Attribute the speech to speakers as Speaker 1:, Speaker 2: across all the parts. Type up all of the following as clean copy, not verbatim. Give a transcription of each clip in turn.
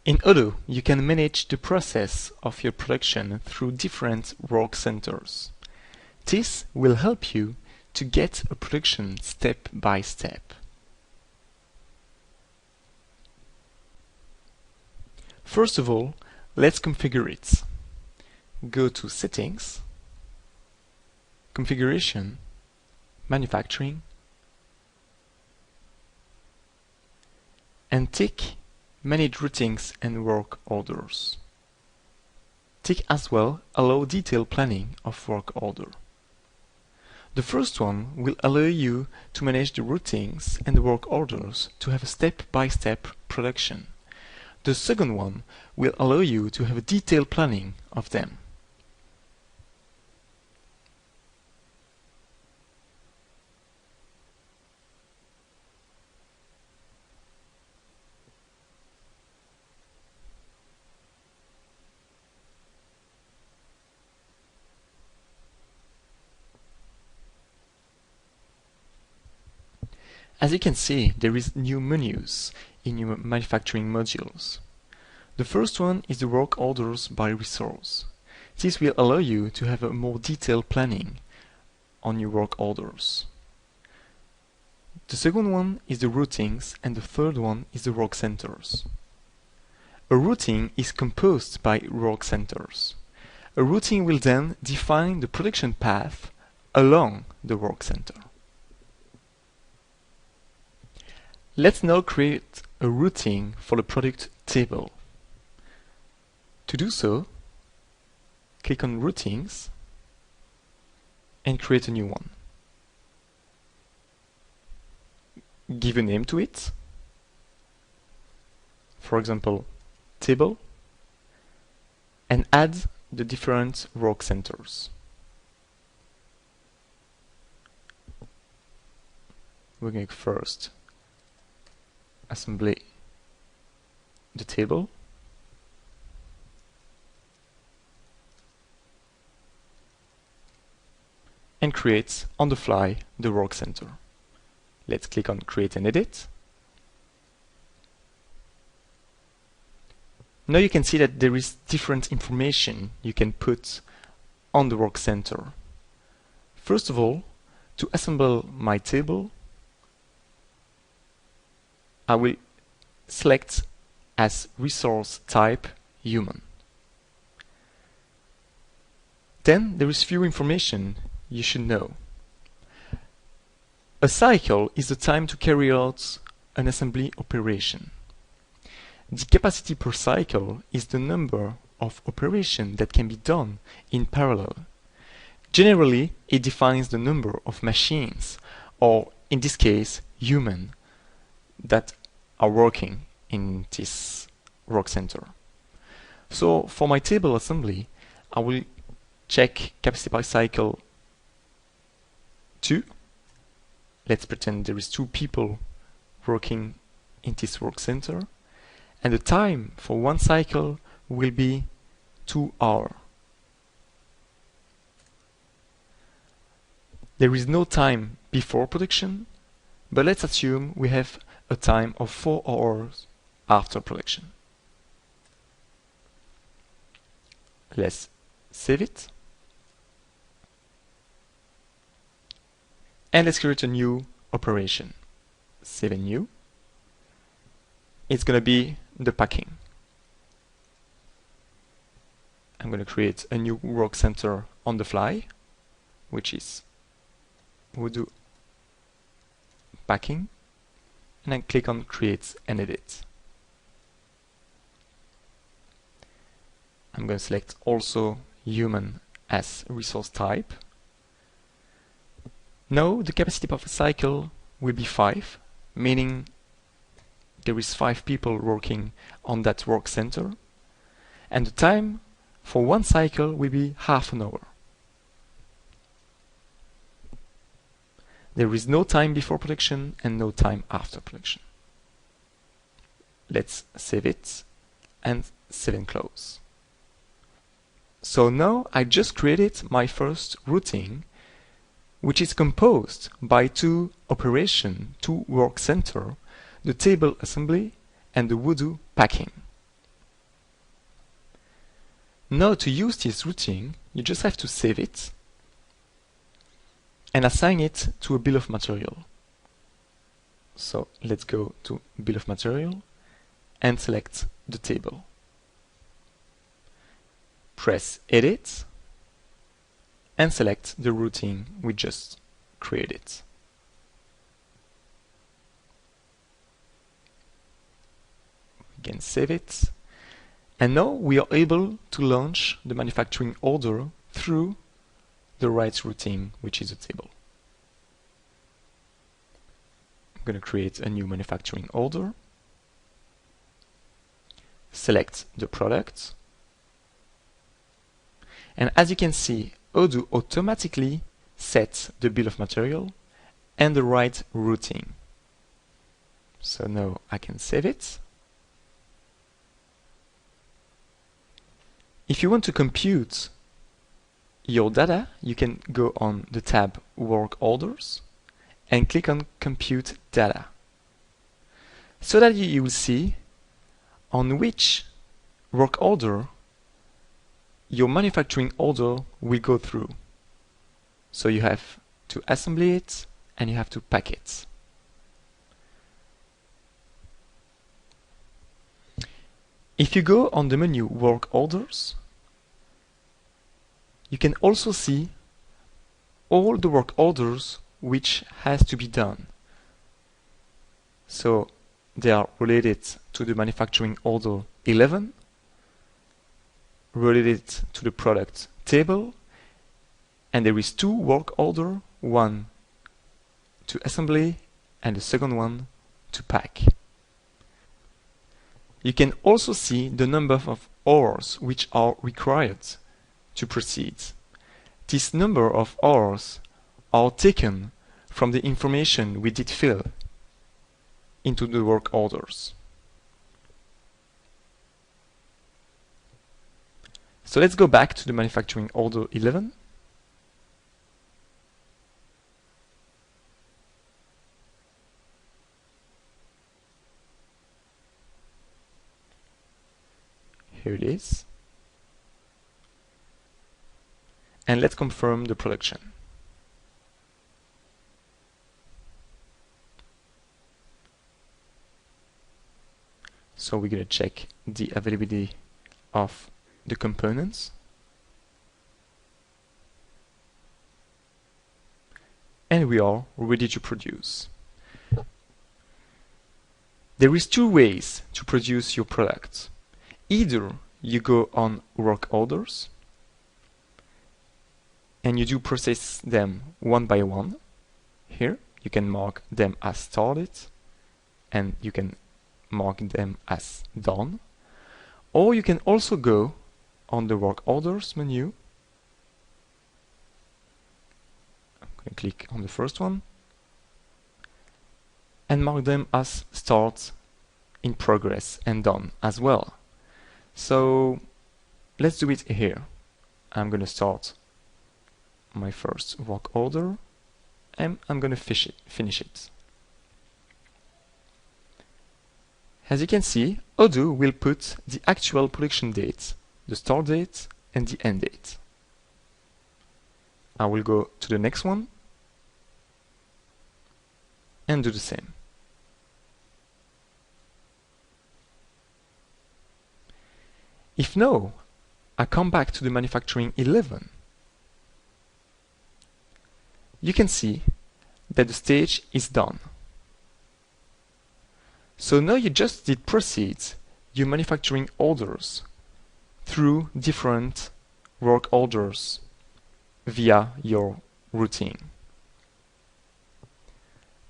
Speaker 1: In Odoo, you can manage the process of your production through different work centers. This will help you to get a production step by step. First of all, let's configure it. Go to Settings, Configuration, Manufacturing, and tick Manage routings and work orders. Tick as well Allow detailed planning of work order. The first one will allow you to manage the routings and the work orders to have a step-by-step production. The second one will allow you to have a detailed planning of them. As you can see, there is new menus in your manufacturing modules. The first one is the work orders by resource. This will allow you to have a more detailed planning on your work orders. The second one is the routings, and the third one is the work centers. A routing is composed by work centers. A routing will then define the production path along the work center. Let's now create a routing for the product table. To do so, click on Routings and create a new one. Give a name to it, for example, Table, and add the different work centers. We're going to first assembly the table, and create on the fly the work center. Let's click on Create and Edit. Now you can see that there is different information you can put on the work center. First of all, to assemble my table, I will select as resource type human. Then there is few information you should know. A cycle is the time to carry out an assembly operation. The capacity per cycle is the number of operations that can be done in parallel. Generally, it defines the number of machines, or in this case, human, that are working in this work center. So for my table assembly, I will check capacity by cycle 2. Let's pretend there is 2 people working in this work center, and the time for one cycle will be 2 hours. There is no time before production, but let's assume we have a time of 4 hours after production. Let's save it. And let's create a new operation. Save and new. It's going to be the packing. I'm going to create a new work center on the fly, which is Odoo packing, and then click on Create and Edit. I'm going to select also human as resource type. Now the capacity of a cycle will be 5, meaning there is 5 people working on that work center, and the time for one cycle will be half an hour. There is no time before production and no time after production. Let's save it and save and close. So now I just created my first routing, which is composed by 2 operations, 2 work centers, the table assembly and the Odoo packing. Now to use this routing, you just have to save it and assign it to a bill of material. So let's go to bill of material and select the table. Press Edit and select the routing we just created. Again, save it. And now we are able to launch the manufacturing order through the right routing, which is a table. I'm going to create a new manufacturing order. Select the product. And as you can see, Odoo automatically sets the bill of material and the right routing. So now I can save it. If you want to compute your data, you can go on the tab Work Orders and click on Compute Data, so that you will see on which work order your manufacturing order will go through. So you have to assemble it and you have to pack it. If you go on the menu Work Orders, you can also see all the work orders which has to be done. So they are related to the manufacturing order 11, related to the product table, and there is two work order, one to assembly and the second one to pack. You can also see the number of hours which are required to proceed. This number of hours are taken from the information we did fill into the work orders. So let's go back to the manufacturing order 11. Here it is. And let's confirm the production. So we're going to check the availability of the components. And we are ready to produce. There is two ways to produce your product. Either you go on work orders and you do process them one by one. Here you can mark them as started and you can mark them as done. Or you can also go on the work orders menu. I'm going to click on the first one and mark them as start, in progress and done as well. So let's do it here. I'm going to start my first work order and I'm going to finish it. As you can see, Odoo will put the actual production date, the start date and the end date. I will go to the next one and do the same. If now I come back to the manufacturing 11, you can see that the stage is done. So now you just did proceed your manufacturing orders through different work orders via your routing.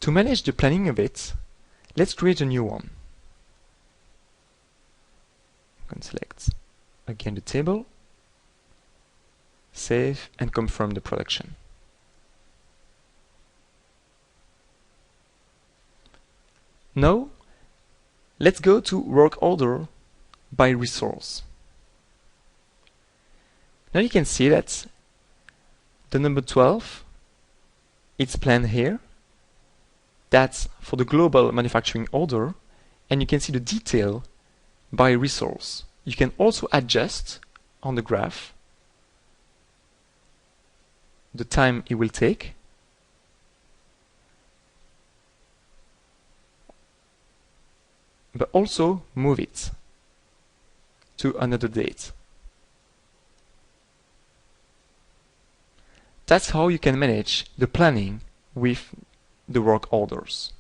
Speaker 1: To manage the planning of it, let's create a new one. I'm going to select again the table, save and confirm the production. Now let's go to work order by resource. Now you can see that the number 12, it's planned here. That's for the global manufacturing order, and you can see the detail by resource. You can also adjust on the graph the time it will take, but also move it to another date. That's how you can manage the planning with the work orders.